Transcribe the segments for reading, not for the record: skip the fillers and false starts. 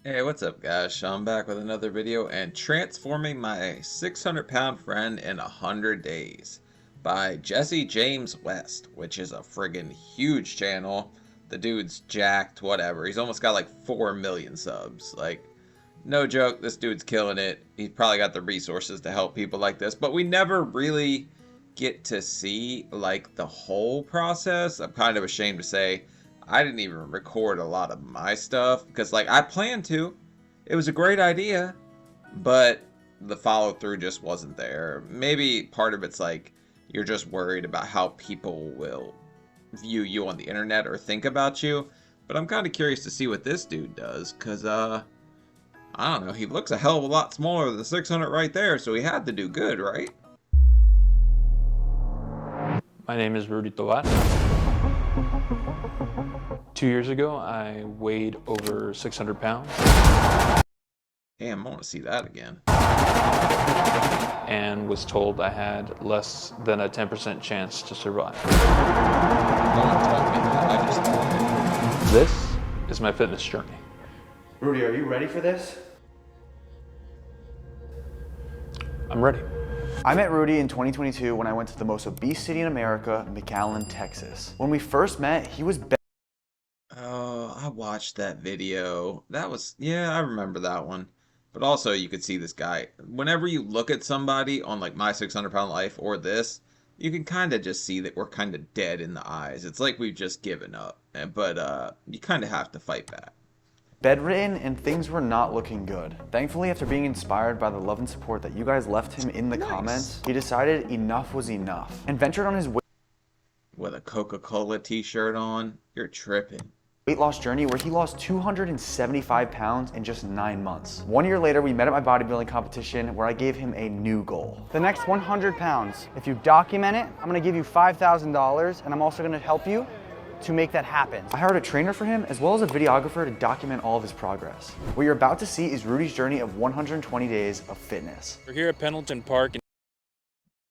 Hey, what's up guys? Sean back with another video and transforming my 600-pound friend in 100 days by Jesse James West, which is a friggin' huge channel. The dude's jacked, whatever. He's almost got like 4 million subs. Like, no joke, this dude's killing it. He's probably got the resources to help people like this, but we never really get to see like the whole process. I'm kind of ashamed to say I didn't even record a lot of my stuff because like I planned to. It was a great idea, but the follow through just wasn't there. Maybe part of it's like you're just worried about how people will view you on the internet or think about you. But I'm kind of curious to see what this dude does because I don't know, he looks a hell of a lot smaller than the 600 right there, so he had to do good, right? My name is Rudy. 2 years ago, I weighed over 600 pounds. Damn, I want to see that again. And was told I had less than a 10% chance to survive. No one told me that, I just thought it. This is my fitness journey. Rudy, are you ready for this? I'm ready. I met Rudy in 2022 when I went to the most obese city in America, McAllen, Texas. When we first met, he was Oh, I watched that video. That was, yeah, I remember that one. But also, you could see this guy. Whenever you look at somebody on like My 600-Pound Life or this, you can kind of just see that we're kind of dead in the eyes. It's like we've just given up. But you kind of have to fight back. bedridden and things were not looking good. Thankfully, after being inspired by the love and support that you guys left him in the comments, he decided enough was enough and ventured on his With a Coca-Cola t-shirt on, you're tripping. weight loss journey where he lost 275 pounds in just 9 months. 1 year later, we met at my bodybuilding competition where I gave him a new goal. The next 100 pounds, if you document it, I'm gonna give you $5,000 and I'm also gonna help you to make that happen. I hired a trainer for him as well as a videographer to document all of his progress. What you're about to see is Rudy's journey of 120 days of fitness. We're here at Pendleton Park.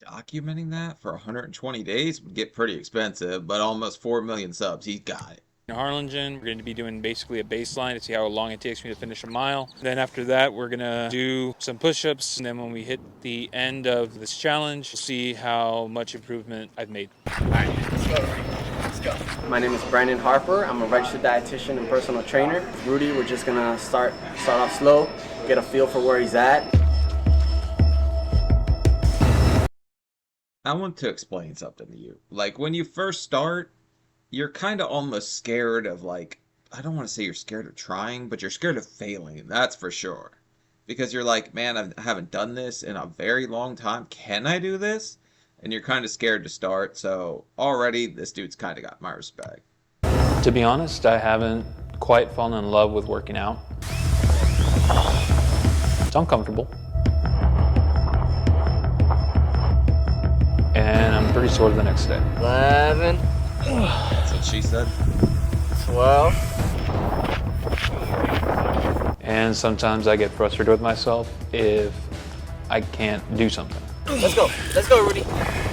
Documenting that for 120 days would get pretty expensive, but almost 4 million subs, he's got it. In Harlingen, we're going to be doing basically a baseline to see how long it takes me to finish a mile. Then after that, we're going to do some push-ups. And then when we hit the end of this challenge, we'll see how much improvement I've made. All right, let's go. Let's go. My name is Brandon Harper. I'm a registered dietitian and personal trainer. Rudy, we're just going to start off slow, get a feel for where he's at. I want to explain something to you. Like, when you first start, you're kind of almost scared of, like, I don't want to say you're scared of trying, but you're scared of failing, that's for sure. Because you're like, man, I haven't done this in a very long time. Can I do this? And you're kind of scared to start, so already this dude's kind of got my respect. To be honest, I haven't quite fallen in love with working out. It's uncomfortable. And I'm pretty sore the next day. 11, That's what she said. 12. And sometimes I get frustrated with myself if I can't do something. Let's go, Rudy.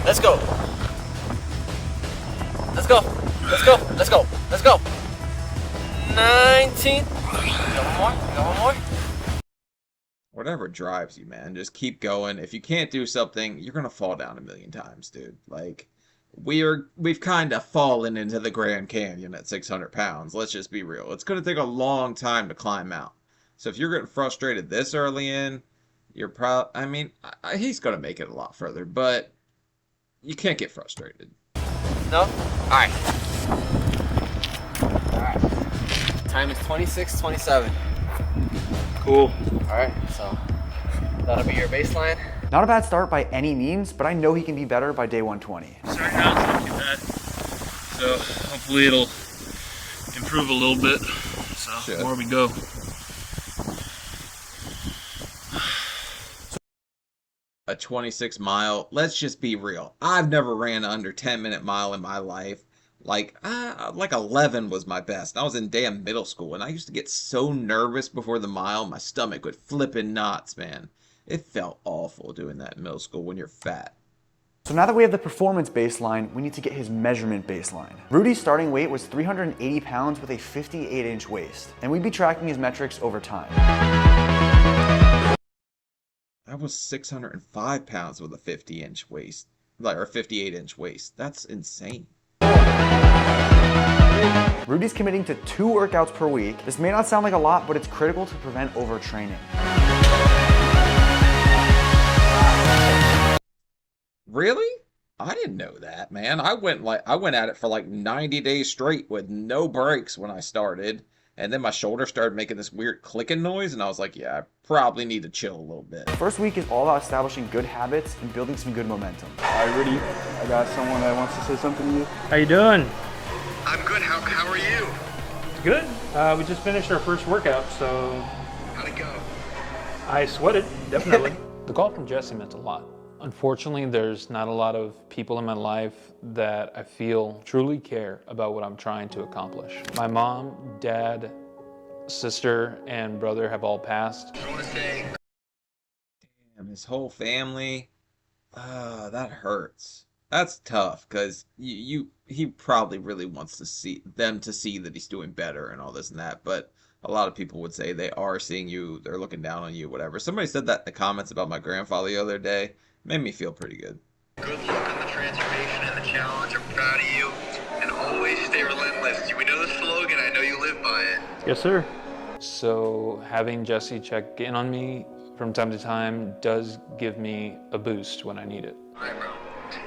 Let's go. Let's go, let's go, let's go, let's go. 19. Got one more. Whatever drives you, man, just keep going. If you can't do something, you're gonna fall down a million times, dude. Like, we've kind of fallen into the Grand Canyon at 600 pounds. Let's just be real. It's gonna take a long time to climb out. So if you're getting frustrated this early in, you're I mean, he's gonna make it a lot further, but you can't get frustrated. No? Alright. Alright. Time is 26:27. Cool. Alright, so that'll be your baseline. Not a bad start by any means, but I know he can be better by day 120. Starting out is not too bad. So hopefully it'll improve a little bit. So the more we go. A 26 mile, let's just be real. I've never ran under 10-minute mile in my life. Like 11 was my best. I was in damn middle school, and I used to get so nervous before the mile, my stomach would flip in knots, man. It felt awful doing that in middle school when you're fat. So now that we have the performance baseline, we need to get his measurement baseline. Rudy's starting weight was 380 pounds with a 58-inch waist, and we'd be tracking his metrics over time. I was 605 pounds with a 50-inch waist, like, or 58-inch waist. That's insane. Rudy's committing to 2 workouts per week. This may not sound like a lot, but it's critical to prevent overtraining. Really? I didn't know that, man. I went at it for like 90 days straight with no breaks when I started. And then my shoulder started making this weird clicking noise, and I was like, yeah, I probably need to chill a little bit. First week is all about establishing good habits and building some good momentum. All right, Rudy, I got someone that wants to say something to you. How you doing? I'm good. How are you? Good. We just finished our first workout, so How'd it go? I sweated, definitely. The call from Jesse meant a lot. Unfortunately, there's not a lot of people in my life that I feel truly care about what I'm trying to accomplish. My mom, dad, sister, and brother have all passed. I want to say Damn, his whole family. That hurts. That's tough, because he probably really wants to see that he's doing better and all this and that, but a lot of people would say they are seeing you, they're looking down on you, whatever. Somebody said that in the comments about my grandfather the other day. Made me feel pretty good. good luck on the transformation and the challenge. I'm proud of you. And always stay relentless. We know the slogan. I know you live by it. Yes, sir. So having Jesse check in on me from time to time does give me a boost when I need it. All right, bro.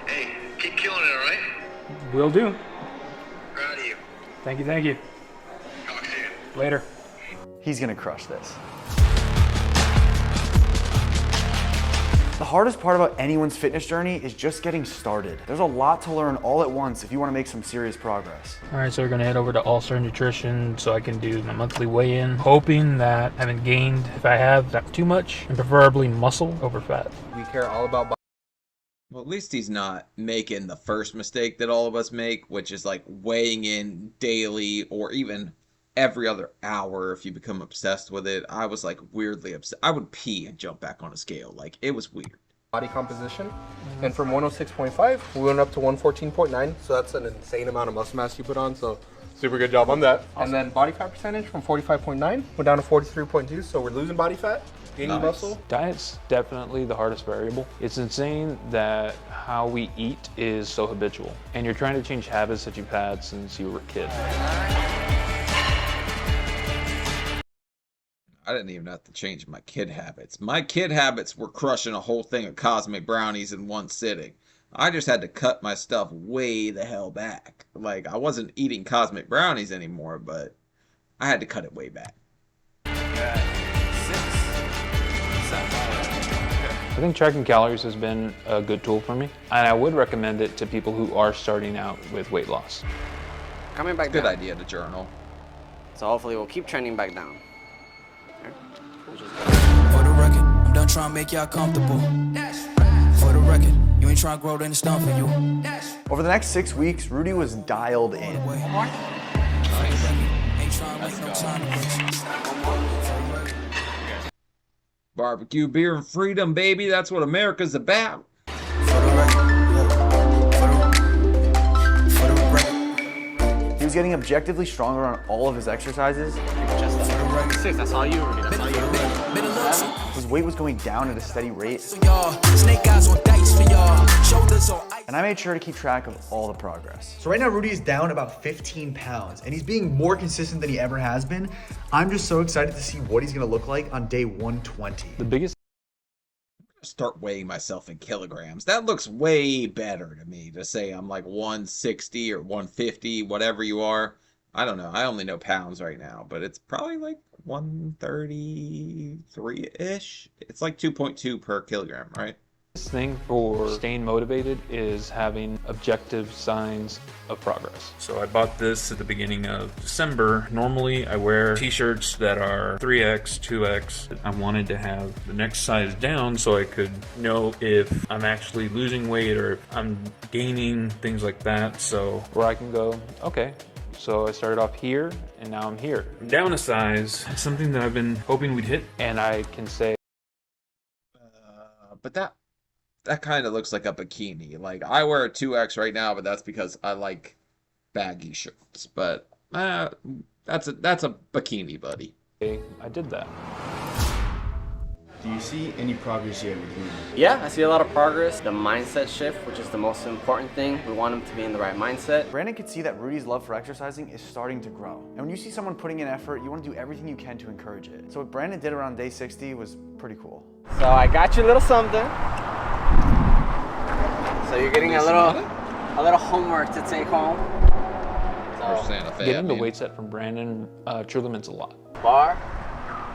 Hey, keep killing it, all right? Will do. Proud of you. Thank you, thank you. Talk soon. Later. He's gonna crush this. The hardest part about anyone's fitness journey is just getting started. There's a lot to learn all at once if you want to make some serious progress. All right, so we're gonna head over to All Star Nutrition so I can do my monthly weigh-in, hoping that I haven't gained, if I have, not too much, and preferably muscle over fat. We care all about Well, at least he's not making the first mistake that all of us make, which is like weighing in daily or even every other hour if you become obsessed with it. I was like weirdly obsessed. I would pee and jump back on a scale. Like, it was weird. body composition. And from 106.5, we went up to 114.9. So that's an insane amount of muscle mass you put on. So super good job on that. Awesome. And then body fat percentage from 45.9 went down to 43.2. So we're losing body fat, gaining muscle. Diet's definitely the hardest variable. It's insane that how we eat is so habitual, and you're trying to change habits that you've had since you were a kid. I didn't even have to change my kid habits. My kid habits were crushing a whole thing of cosmic brownies in one sitting. I just had to cut my stuff way the hell back. Like, I wasn't eating cosmic brownies anymore, but I had to cut it way back. I think tracking calories has been a good tool for me, and I would recommend it to people who are starting out with weight loss. Coming back Good down. idea to journal. So hopefully we'll keep trending back down. For the record, I'm done trying to make y'all comfortable. For the record, you ain't trying to grow, then it's done for you. Over the next 6 weeks, Rudy was dialed in. Ain't trying to make no time to waste. Barbecue, beer, and freedom, baby. That's what America's about. For the record, for the record. He was getting objectively stronger on all of his exercises. Six, that's all you, Rudy. That's all you. His weight was going down at a steady rate. Snake eyes on dice for y'all. Shoulders on ice. And I made sure to keep track of all the progress. So right now, Rudy is down about 15 pounds, and he's being more consistent than he ever has been. I'm just so excited to see what he's gonna look like on day 120. The biggest Start weighing myself in kilograms. That looks way better to me to say I'm like 160 or 150, whatever you are. I don't know. I only know pounds right now, but it's probably like 133-ish. It's like 2.2 per kilogram, right? thing for staying motivated is having objective signs of progress. So I bought this at the beginning of December. Normally I wear t-shirts that are 3X, 2X. I wanted to have the next size down so I could know if I'm actually losing weight or if I'm gaining, things like that. So where I can go, okay, so I started off here and now I'm here. Down a size, something that I've been hoping we'd hit. And I can say, But that that kind of looks like a bikini. Like, I wear a 2X right now, but that's because I like baggy shirts. But that's a bikini, buddy. I did that. Do you see any progress yet with Rudy? Yeah, I see a lot of progress. The mindset shift, which is the most important thing. We want him to be in the right mindset. Brandon could see that Rudy's love for exercising is starting to grow. And when you see someone putting in effort, you want to do everything you can to encourage it. So what Brandon did around day 60 was pretty cool. So I got you a little something. So you're getting a little homework to take home. So Getting the weight set from Brandon truly means a lot. bar,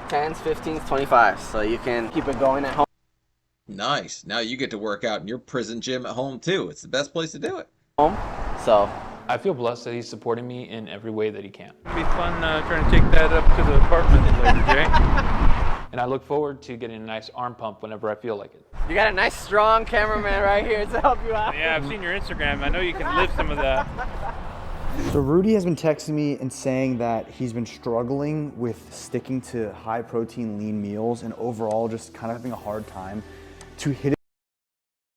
10s, 15s, 25s. So you can keep it going at home. Nice. Now you get to work out in your prison gym at home too. It's the best place to do it. So I feel blessed that he's supporting me in every way that he can. It'll be fun trying to take that up to the apartment later, Jay. And I look forward to getting a nice arm pump whenever I feel like it. you got a nice strong cameraman right here to help you out. Yeah, I've seen your Instagram. I know you can lift some of that. So Rudy has been texting me and saying that he's been struggling with sticking to high protein lean meals and overall just kind of having a hard time to hit it.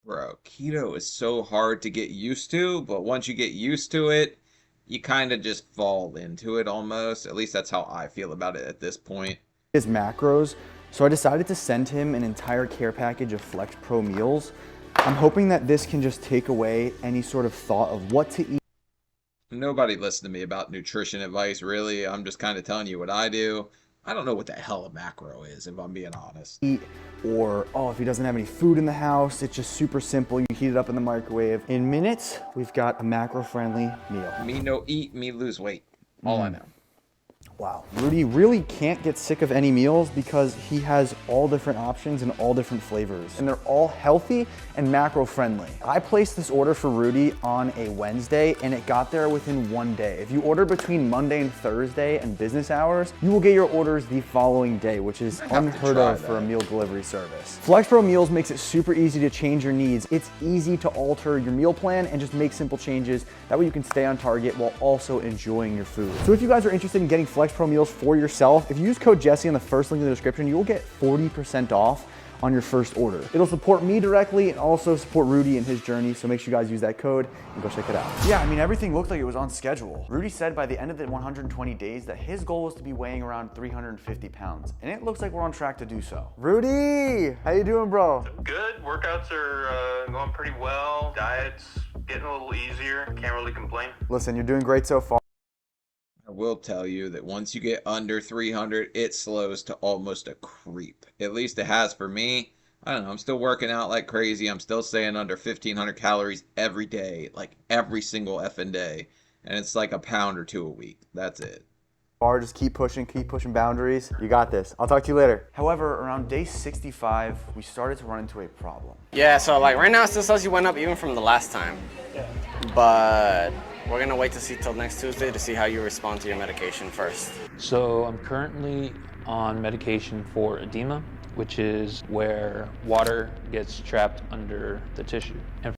Bro, keto is so hard to get used to, but once you get used to it, you kind of just fall into it almost. At least that's how I feel about it at this point. His macros. So I decided to send him an entire care package of Flex Pro meals. I'm hoping that this can just take away any sort of thought of what to eat. Nobody listened to me about nutrition advice, really. I'm just kind of telling you what I do. I don't know what the hell a macro is, if I'm being honest. Or, oh, if he doesn't have any food in the house, it's just super simple. You heat it up in the microwave. In minutes, we've got a macro-friendly meal. Me no eat, me lose weight. All I know. Wow. Rudy really can't get sick of any meals because he has all different options and all different flavors. And they're all healthy and macro friendly. I placed this order for Rudy on a Wednesday and it got there within 1 day. If you order between Monday and Thursday and business hours, you will get your orders the following day, which is unheard of for a meal delivery service. Flex Pro Meals makes it super easy to change your needs. It's easy to alter your meal plan and just make simple changes. That way you can stay on target while also enjoying your food. So if you guys are interested in getting Flex Pro Meals for yourself, if you use code Jesse on the first link in the description, you will get 40% off on your first order. It'll support me directly and also support Rudy in his journey, so make sure you guys use that code and go check it out. Yeah, I mean, everything looked like it was on schedule. Rudy said by the end of the 120 days that his goal was to be weighing around 350 pounds, and it looks like we're on track to do so. Rudy, how you doing, bro? Good. Workouts are going pretty well. Diet's getting a little easier. Can't really complain. Listen, you're doing great so far. I will tell you that once you get under 300, it slows to almost a creep. At least it has for me. I don't know, I'm still working out like crazy. I'm still staying under 1,500 calories every day, like every single effing day. And it's like a pound or two a week. That's it. Just keep pushing boundaries. You got this. I'll talk to you later. However, around day 65, we started to run into a problem. Yeah, so like right now it still says you went up even from the last time. Yeah. But we're gonna wait to see till next Tuesday to see how you respond to your medication first. So I'm currently on medication for edema, which is where water gets trapped under the tissue. And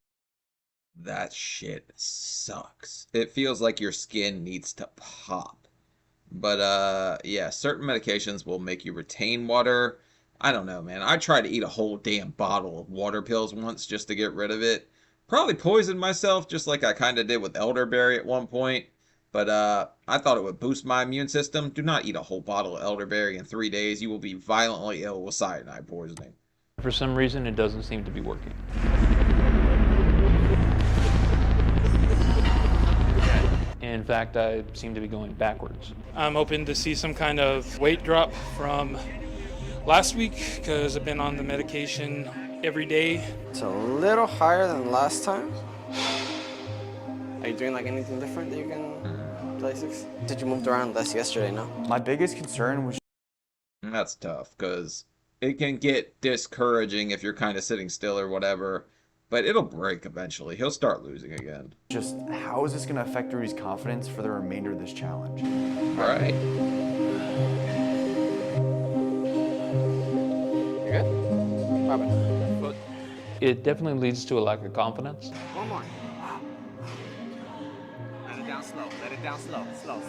that shit sucks. It feels like your skin needs to pop. But yeah, certain medications will make you retain water. I don't know, man. I tried to eat a whole damn bottle of water pills once just to get rid of it. Probably poisoned myself just like I kind of did with elderberry at one point. But I thought it would boost my immune system. Do not eat a whole bottle of elderberry in 3 days. You will be violently ill with cyanide poisoning. for some reason, it doesn't seem to be working. In fact, I seem to be going backwards. I'm hoping to see some kind of weight drop from last week because I've been on the medication every day. It's a little higher than last time. Are you doing like anything different that you can play six? Did you move around less yesterday, no? My biggest concern was... That's tough because it can get discouraging if you're kind of sitting still or whatever. But it'll break eventually. He'll start losing again. Just how is this going to affect Rudy's confidence for the remainder of this challenge? All right. You good? Robin. It definitely leads to a lack of confidence. One more. Let it down slow. Let it down slow. Slow.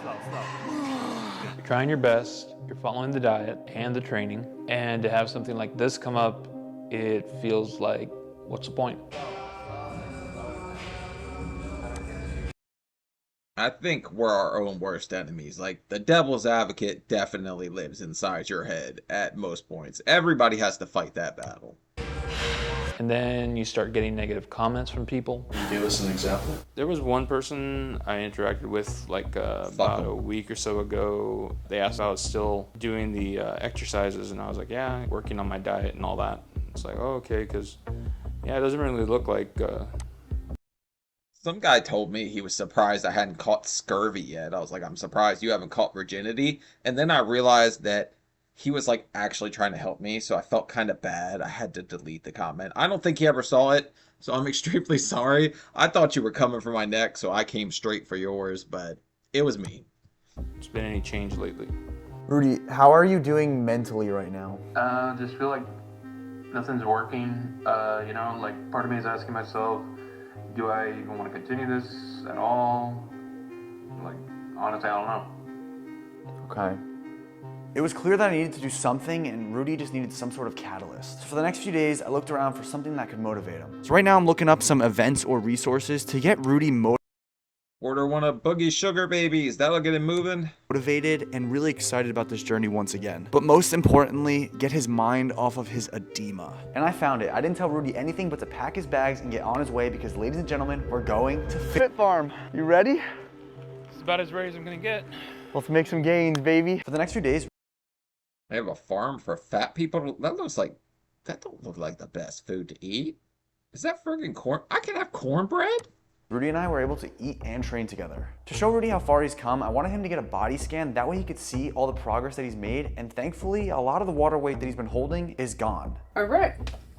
You're trying your best, you're following the diet and the training, and to have something like this come up, it feels like what's the point? I think we're our own worst enemies. Like, the devil's advocate definitely lives inside your head at most points. Everybody has to fight that battle. And then you start getting negative comments from people. Can you give us an example? There was one person I interacted with like about a week or so ago. They asked if I was still doing the exercises, and I was like, yeah, working on my diet and all that. It's like, oh, okay, because yeah, it doesn't really look like Some guy told me he was surprised I hadn't caught scurvy yet. I was like, I'm surprised you haven't caught virginity. And then I realized that he was like actually trying to help me, so I felt kind of bad. I had to delete the comment. I don't think he ever saw it, so I'm extremely sorry. I thought you were coming for my neck, so I came straight for yours, but it was mean. there's been any change lately. Rudy, how are you doing mentally right now? Just feel like nothing's working. You know, like part of me is asking myself, do I even want to continue this at all? Like, honestly, I don't know. Okay. It was clear that I needed to do something, and Rudy just needed some sort of catalyst. So for the next few days, I looked around for something that could motivate him. So right now I'm looking up some events or resources to get Rudy Order one of Boogie's sugar babies. That'll get him moving. motivated and really excited about this journey once again. But most importantly, get his mind off of his edema. And I found it. I didn't tell Rudy anything but to pack his bags and get on his way because, ladies and gentlemen, we're going to Fit Farm. You ready? It's about as ready as I'm gonna get. Let's make some gains, baby. For the next few days, They have a farm for fat people. That don't look like the best food to eat. Is that friggin' corn? I can have cornbread? Rudy and I were able to eat and train together. To show Rudy how far he's come, I wanted him to get a body scan. That way he could see all the progress that he's made. And thankfully, a lot of the water weight that he's been holding is gone. All right,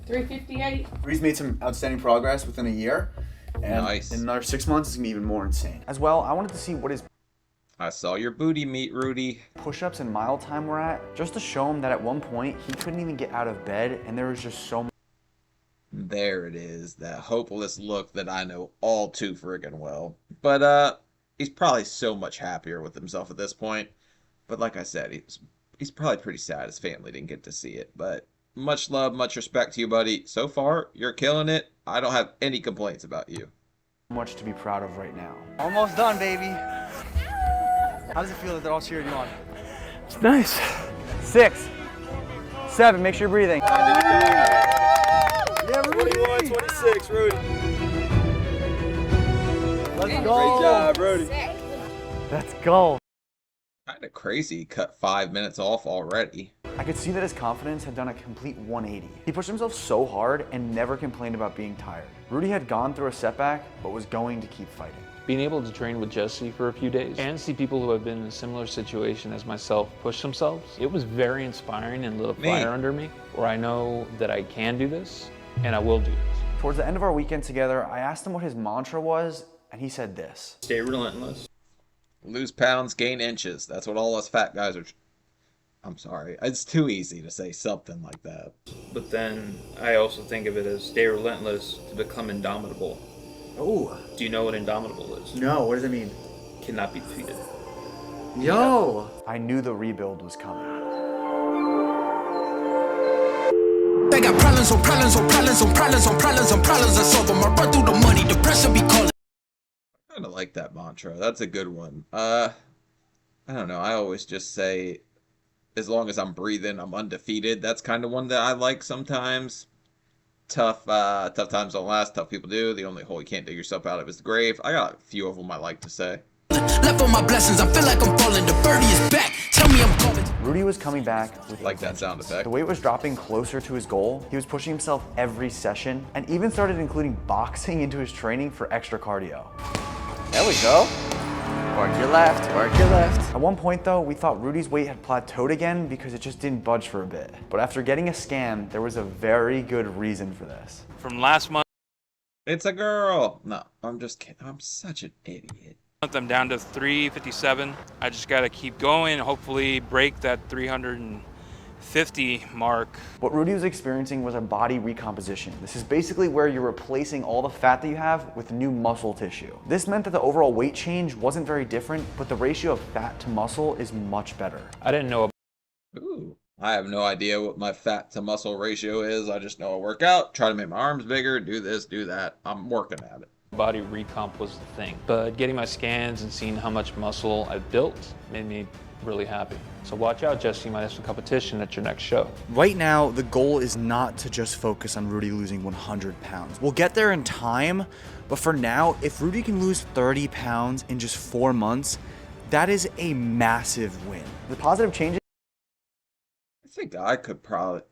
358. Rudy's made some outstanding progress within a year. And Nice. in another 6 months, it's gonna be even more insane. As well, I wanted to see what his I saw your booty meat, Rudy. push-ups and mile time were at, just to show him that at one point, he couldn't even get out of bed, and there was just so much. There it is, that hopeless look that I know all too friggin' well. But, he's probably so much happier with himself at this point. But like I said, he's probably pretty sad his family didn't get to see it. But much love, much respect to you, buddy. So far, you're killing it. I don't have any complaints about you. Much to be proud of right now. Almost done, baby. How does it feel that they're all cheering you on? It's nice. 6, 7, make sure you're breathing. Yeah, Rudy! 21, 26, Rudy. Let's go! Great job, Rudy. Let's go! Kinda crazy, cut 5 minutes off already. I could see that his confidence had done a complete 180. He pushed himself so hard and never complained about being tired. Rudy had gone through a setback, but was going to keep fighting. Being able to train with Jesse for a few days and see people who have been in a similar situation as myself push themselves, it was very inspiring and lit a fire under me where I know that I can do this and I will do this. Towards the end of our weekend together, I asked him what his mantra was, and he said this. Stay relentless. Lose pounds, gain inches. That's what all us fat guys are. I'm sorry. It's too easy to say something like that. But then I also think of it as stay relentless to become indomitable. Oh. Do you know what indomitable is? No, what does it mean? Cannot be defeated. Yo! I knew the rebuild was coming. They got problems on problems on problems on problems on problems on problems. I solve them. I run through the money. The pressure be calling. I kind of like that mantra. That's a good one. I don't know. I always just say, as long as I'm breathing, I'm undefeated. That's kind of one that I like sometimes. Tough times don't last. Tough people do. The only hole you can't dig yourself out of is the grave. I got a few of them I like to say. Left on my blessings. I feel like I'm falling. The birdie is back. Tell me I'm coming. Rudy was coming back with like that sound effect. The weight was dropping closer to his goal. He was pushing himself every session and even started including boxing into his training for extra cardio. There we go. Work your left, work your left. At one point though, we thought Rudy's weight had plateaued again because it just didn't budge for a bit. But after getting a scan, there was a very good reason for this. From last month, It's a girl. No, I'm just kidding. I'm such an idiot. I'm down to 357. I just got to keep going, hopefully break that 350 mark. What Rudy was experiencing was a body recomposition. This is basically where you're replacing all the fat that you have with new muscle tissue. This meant that the overall weight change wasn't very different, but the ratio of fat to muscle is much better. I didn't know. Ooh, I have no idea what my fat to muscle ratio is. I just know I work out, try to make my arms bigger, do this, do that. I'm working at it. Body recomp was the thing, but getting my scans and seeing how much muscle I've built made me really happy. So watch out, Jesse, you might have some competition at your next show. Right now, the goal is not to just focus on Rudy losing 100 pounds. We'll get there in time, but for now, if Rudy can lose 30 pounds in just 4 months, that is a massive win. The positive changes. I think I could probably,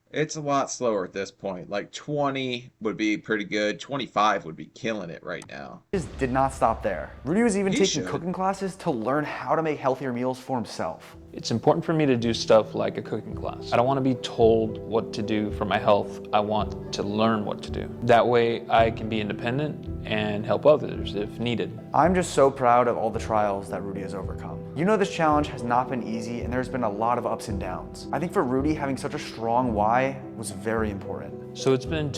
it's a lot slower at this point. Like 20 would be pretty good. 25 would be killing it right now. Just did not stop there. Rudy was even He taking should. cooking classes to learn how to make healthier meals for himself. It's important for me to do stuff like a cooking class. I don't want to be told what to do for my health. I want to learn what to do. That way I can be independent and help others if needed. I'm just so proud of all the trials that Rudy has overcome. You know this challenge has not been easy and there's been a lot of ups and downs. I think for Rudy, having such a strong why was very important. So it's been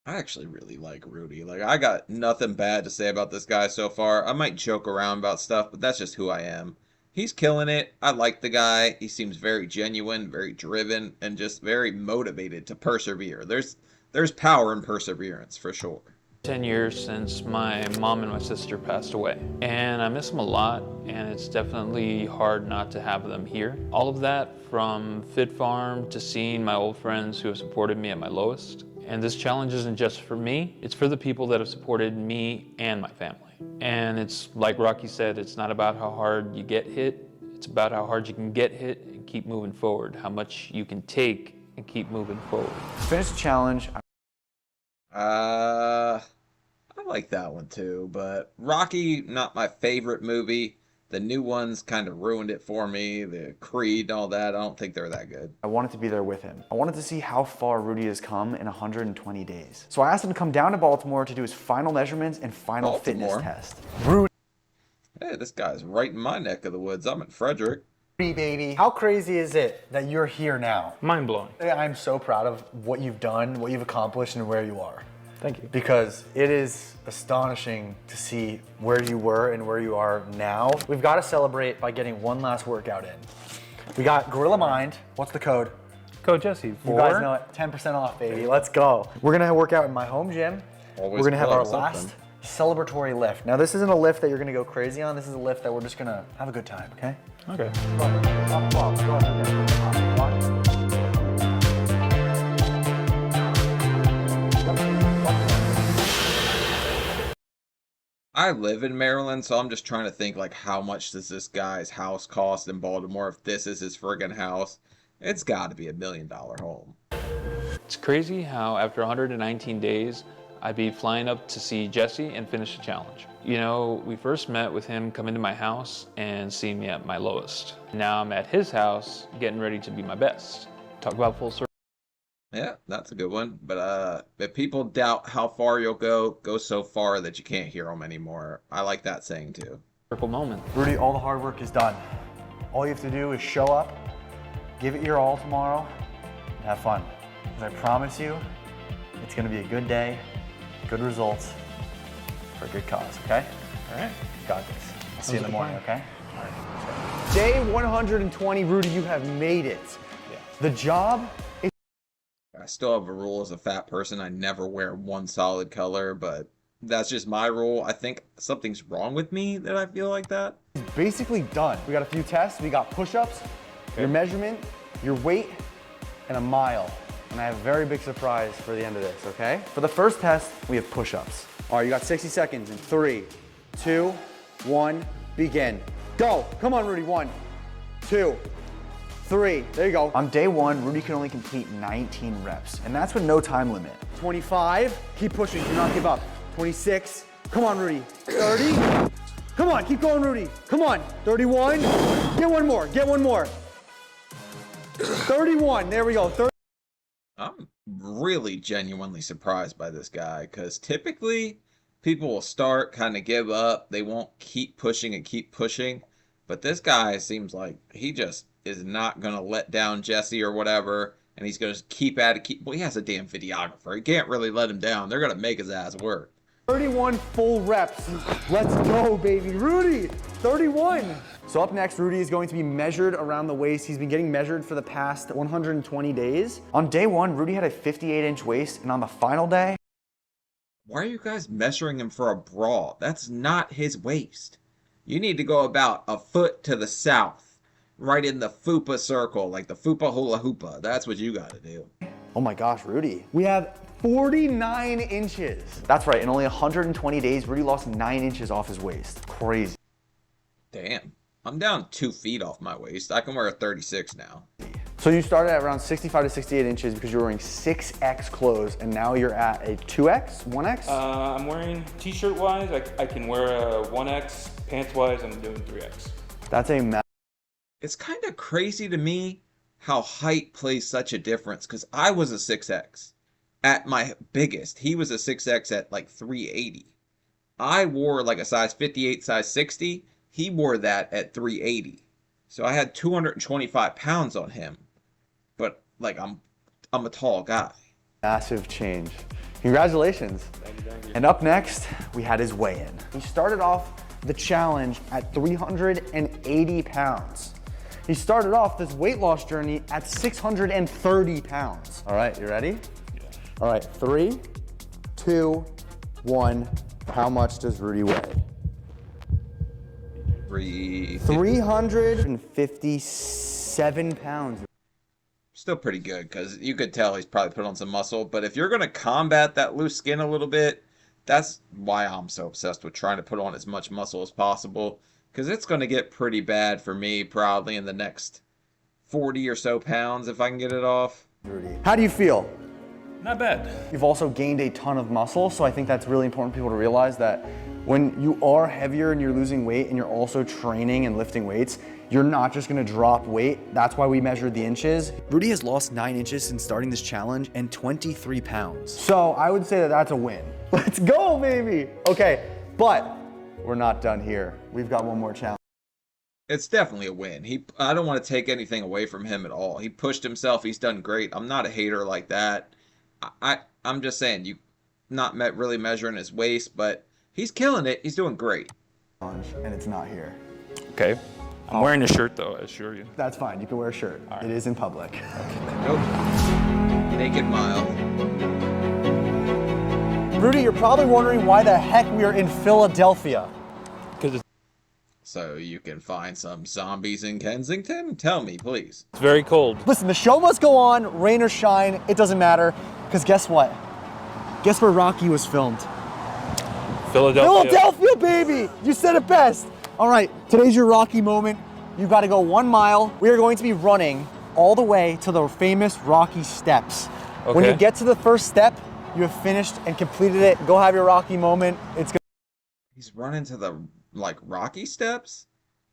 I actually really like Rudy. Like, I got nothing bad to say about this guy so far. I might joke around about stuff, but that's just who I am. He's killing it. I like the guy. He seems very genuine, very driven, and just very motivated to persevere. There's power in perseverance for sure. 10 years since my mom and my sister passed away, and I miss them a lot, and it's definitely hard not to have them here. All of that from Fit Farm to seeing my old friends who have supported me at my lowest. And this challenge isn't just for me, it's for the people that have supported me and my family. And it's like Rocky said, it's not about how hard you get hit, it's about how hard you can get hit and keep moving forward, how much you can take and keep moving forward. Finish the challenge. I like that one too, but Rocky, not my favorite movie. The new ones kind of ruined it for me. The Creed and all that, I don't think they're that good. I wanted to be there with him. I wanted to see how far Rudy has come in 120 days. So I asked him to come down to Baltimore to do his final measurements and final fitness test. Rudy. Hey, this guy's right in my neck of the woods. I'm in Frederick. Baby, how crazy is it that you're here now? Mind-blowing. I'm so proud of what you've done, what you've accomplished, and where you are. Thank you. Because it is astonishing to see where you were and where you are now. We've got to celebrate by getting one last workout in. We got Gorilla Mind. What's the code? Code Jesse. You guys know it. 10% off, baby. Let's go. We're going to work out in my home gym. Always We're going to have our plug last celebratory lift. Now, this isn't a lift that you're going to go crazy on. This is a lift that we're just going to have a good time, okay? Okay. I live in Maryland, so I'm just trying to think, like, how much does this guy's house cost in Baltimore if this is his friggin' house? It's got to be $1 million home. It's crazy how after 119 days, I'd be flying up to see Jesse and finish the challenge. You know, we first met with him coming to my house and seeing me at my lowest. Now I'm at his house getting ready to be my best. Talk about full circle. Yeah, that's a good one. But if people doubt how far you'll go so far that you can't hear them anymore. I like that saying too. Circle moment. Rudy, all the hard work is done. All you have to do is show up, give it your all tomorrow, and have fun. Because I promise you, it's going to be a good day, good results, for a good cause, okay? All right. You got this. I'll see you in the morning, okay? All right. Day 120, Rudy, you have made it. Yeah. The job is... I still have a rule as a fat person. I never wear one solid color, but that's just my rule. I think something's wrong with me that I feel like that. basically done. We got a few tests. We got push-ups, your measurement, your weight, and a mile. And I have a very big surprise for the end of this, okay? For the first test, we have push-ups. All right, you got 60 seconds in 3, 2, 1, begin. Go, come on, Rudy, 1, 2, 3, there you go. On day 1, Rudy can only complete 19 reps, and that's with no time limit. 25, keep pushing, do not give up. 26, come on, Rudy. 30, come on, keep going, Rudy. Come on, 31, get one more, get one more. 31, there we go. I'm really genuinely surprised by this guy because typically people will start, kind of give up. They won't keep pushing and keep pushing. But this guy seems like he just is not going to let down Jesse or whatever. And he's going to keep at it. Well, he has a damn videographer. He can't really let him down. They're going to make his ass work. 31 full reps. Let's go, baby. Rudy, 31. So up next, Rudy is going to be measured around the waist. He's been getting measured for the past 120 days. On day 1, Rudy had a 58-inch waist, and on the final day... Why are you guys measuring him for a bra? That's not his waist. You need to go about a foot to the south, right in the fupa circle, like the fupa hula hoopa. That's what you gotta do. Oh my gosh, Rudy. We have 49 inches. That's right, in only 120 days, Rudy lost 9 inches off his waist. Crazy. Damn. I'm down 2 feet off my waist. I can wear a 36 now. So you started at around 65 to 68 inches because you were wearing 6X clothes, and now you're at a 2X, 1X? I'm wearing t-shirt wise, I can wear a 1X, pants wise, I'm doing 3X. That's a It's kind of crazy to me how height plays such a difference, because I was a 6X at my biggest. He was a 6X at like 380. I wore like a size 58, size 60. He wore that at 380. So I had 225 pounds on him. But like I'm a tall guy. Massive change. Congratulations. Thank you. And up next, we had his weigh-in. He started off the challenge at 380 pounds. He started off this weight loss journey at 630 pounds. All right, you ready? Yeah. All right, 3, 2, 1. How much does Rudy weigh? 357 pounds. Still pretty good, because you could tell he's probably put on some muscle. But if you're going to combat that loose skin a little bit, that's why I'm so obsessed with trying to put on as much muscle as possible. Because it's going to get pretty bad for me probably in the next 40 or so pounds if I can get it off. Rudy, how do you feel? Not bad. You've also gained a ton of muscle, so I think that's really important for people to realize that when you are heavier and you're losing weight and you're also training and lifting weights, you're not just gonna drop weight. That's why we measured the inches. Rudy has lost 9 inches since starting this challenge and 23 pounds. So I would say that that's a win. Let's go, baby. Okay, but we're not done here. We've got one more challenge. It's definitely a win. I don't want to take anything away from him at all. He pushed himself. He's done great. I'm not a hater like that. I'm just saying, you not really measuring his waist, but he's killing it. He's doing great. And it's not here. Okay. I'm wearing a shirt though, I assure you. That's fine. You can wear a shirt. Right. It is in public. Nope. Naked mile. Rudy, you're probably wondering why the heck we are in Philadelphia. So you can find some zombies in Kensington? Tell me, please. It's very cold. Listen, the show must go on, rain or shine, it doesn't matter. Because guess what? Guess where Rocky was filmed? Philadelphia. Philadelphia, baby! You said it best. All right, today's your Rocky moment. You've got to go 1 mile. We are going to be running all the way to the famous Rocky steps. Okay. When you get to the first step, you have finished and completed it. Go have your Rocky moment. It's good. He's running to the Rocky steps?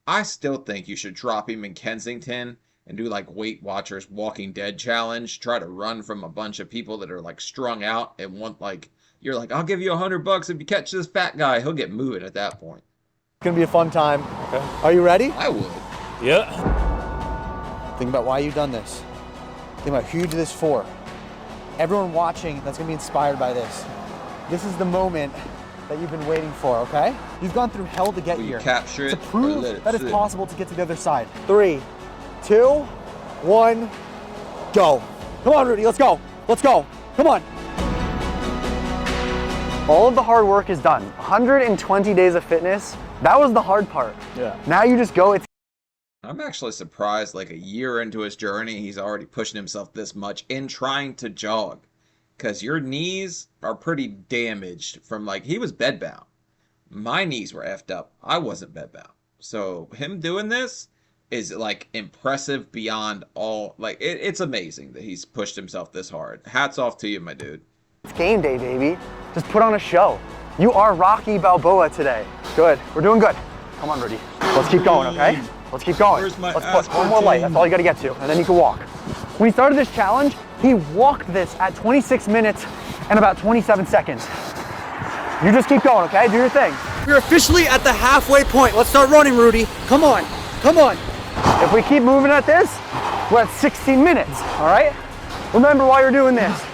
I still think you should drop him in Kensington and do like Weight Watchers Walking Dead challenge. Try to run from a bunch of people that are like strung out and want like, you're like, I'll give you $100 if you catch this fat guy. He'll get moving at that point. It's gonna be a fun time. Okay. Are you ready? I would. Yeah. Think about why you've done this. Think about who you do this for. Everyone watching that's gonna be inspired by this. This is the moment that you've been waiting for, okay? You've gone through hell to get here. Capture it to prove or let it that it's sit? possible to get to the other side. 3, 2, 1, go. Come on, Rudy, let's go. Let's go. Come on. All of the hard work is done. 120 days of fitness, that was the hard part. Yeah. Now you just go. I'm actually surprised, like a year into his journey, he's already pushing himself this much in trying to jog. Because your knees are pretty damaged from, like, he was bedbound. My knees were effed up. I wasn't bedbound. So him doing this is, like, impressive beyond all. Like, it's amazing that he's pushed himself this hard. Hats off to you, my dude. It's game day, baby. Just put on a show. You are Rocky Balboa today. Good. We're doing good. Come on, Rudy. Let's keep going, okay? Let's keep going. Where's my Let's put one more light. That's all you got to get to, and then you can walk. When he started this challenge, he walked this at 26 minutes and about 27 seconds. You just keep going, okay? Do your thing. We're officially at the halfway point. Let's start running, Rudy. Come on. Come on. If we keep moving at this, we're at 16 minutes, all right? Remember why you're doing this.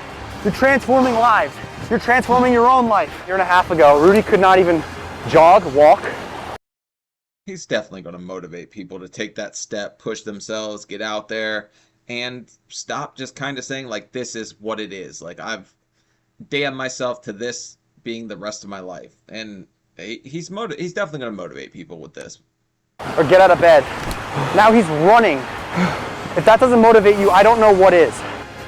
You're transforming lives. You're transforming your own life. A year and a half ago, Rudy could not even jog, walk, He's definitely going to motivate people to take that step, push themselves, get out there, and stop just kind of saying, like, this is what it is. Like, I've damned myself to this being the rest of my life. And he's definitely going to motivate people with this. Or get out of bed. Now he's running. If that doesn't motivate you, I don't know what is.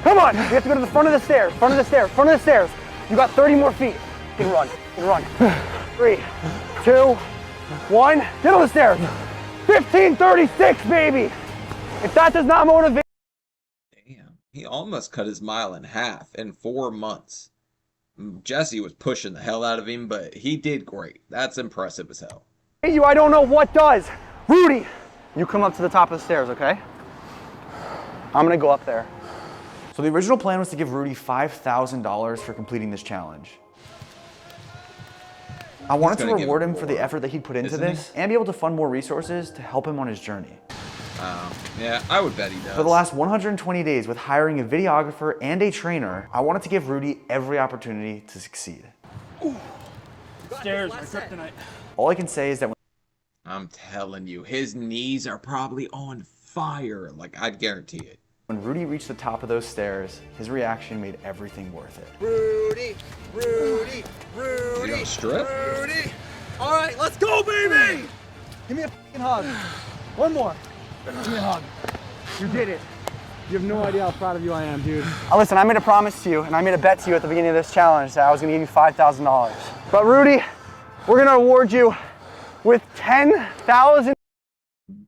Come on, you have to go to the front of the stairs, front of the stairs, front of the stairs. You got 30 more feet. You can run, you can run. 3, 2, 1, get on the stairs. 15:36, baby. If that does not motivate. Damn, he almost cut his mile in half in 4 months. Jesse was pushing the hell out of him, but he did great. That's impressive as hell. You, I don't know what does. Rudy, you come up to the top of the stairs, okay? I'm gonna go up there. So the original plan was to give Rudy $5,000 for completing this challenge. I wanted to reward him for the effort that he put into this and be able to fund more resources to help him on his journey. Yeah, I would bet he does. For the last 120 days with hiring a videographer and a trainer, I wanted to give Rudy every opportunity to succeed. Stairs, my kryptonite. All I can say is that I'm telling you, his knees are probably on fire. Like, I'd guarantee it. when Rudy reached the top of those stairs, his reaction made everything worth it. Rudy, Rudy, Rudy, You gonna strip? Rudy. All right, let's go, baby. Give me a f***ing hug. One more. Give me a hug. You did it. You have no idea how proud of you I am, dude. Listen, I made a promise to you, and I made a bet to you at the beginning of this challenge that I was gonna give you $5,000. But Rudy, we're gonna award you with $10,000.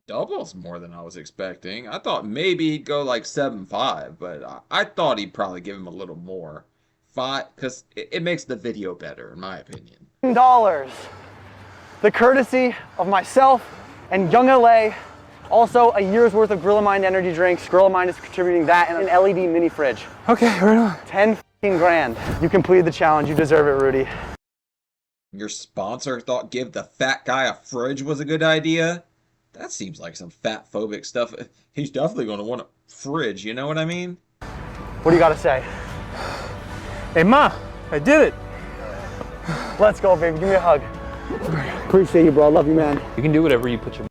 Doubles more than I was expecting. I thought maybe he'd go like 7.5, but I thought he'd probably give him a little more. 5, because it makes the video better, in my opinion. $10. The courtesy of myself and Young LA. Also, a year's worth of Gorilla Mind energy drinks. Gorilla Mind is contributing that and an LED mini fridge. Okay, right on. 10 grand. You completed the challenge. You deserve it, Rudy. Your sponsor thought give the fat guy a fridge was a good idea? That seems like some fat phobic stuff. He's definitely going to want a fridge, you know what I mean? What do you got to say? Hey, Ma, I did it. Let's go, baby. Give me a hug. Appreciate you, bro. I love you, man. You can do whatever you put your...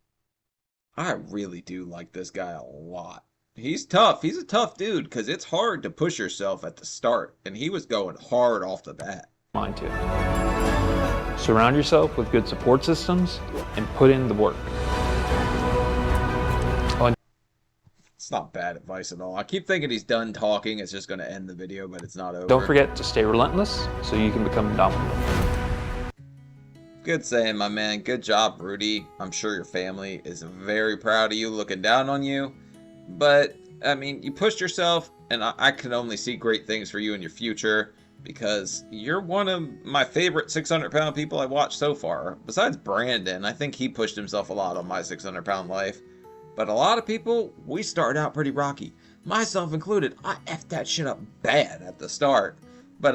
I really do like this guy a lot. He's tough. He's a tough dude because it's hard to push yourself at the start, and he was going hard off the bat. mind to. Surround yourself with good support systems and put in the work. It's not bad advice at all. I keep thinking he's done talking. It's just going to end the video, but it's not over. Don't forget to stay relentless so you can become dominant. Good saying, my man. Good job, Rudy. I'm sure your family is very proud of you, looking down on you. But, I mean, you pushed yourself, and I can only see great things for you in your future because you're one of my favorite 600-pound people I've watched so far. Besides Brandon, I think he pushed himself a lot on my 600-pound life. But a lot of people, we start out pretty rocky. Myself included. I effed that shit up bad at the start. But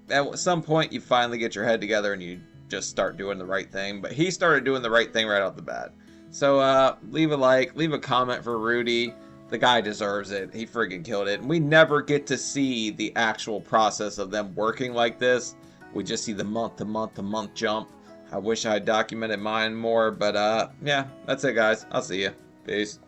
at some point, you finally get your head together and you just start doing the right thing. But he started doing the right thing right off the bat. So leave a like, leave a comment for Rudy. The guy deserves it. He friggin' killed it. And we never get to see the actual process of them working like this. We just see the month to month to month jump. I wish I had documented mine more. But yeah, that's it, guys. I'll see you. Peace.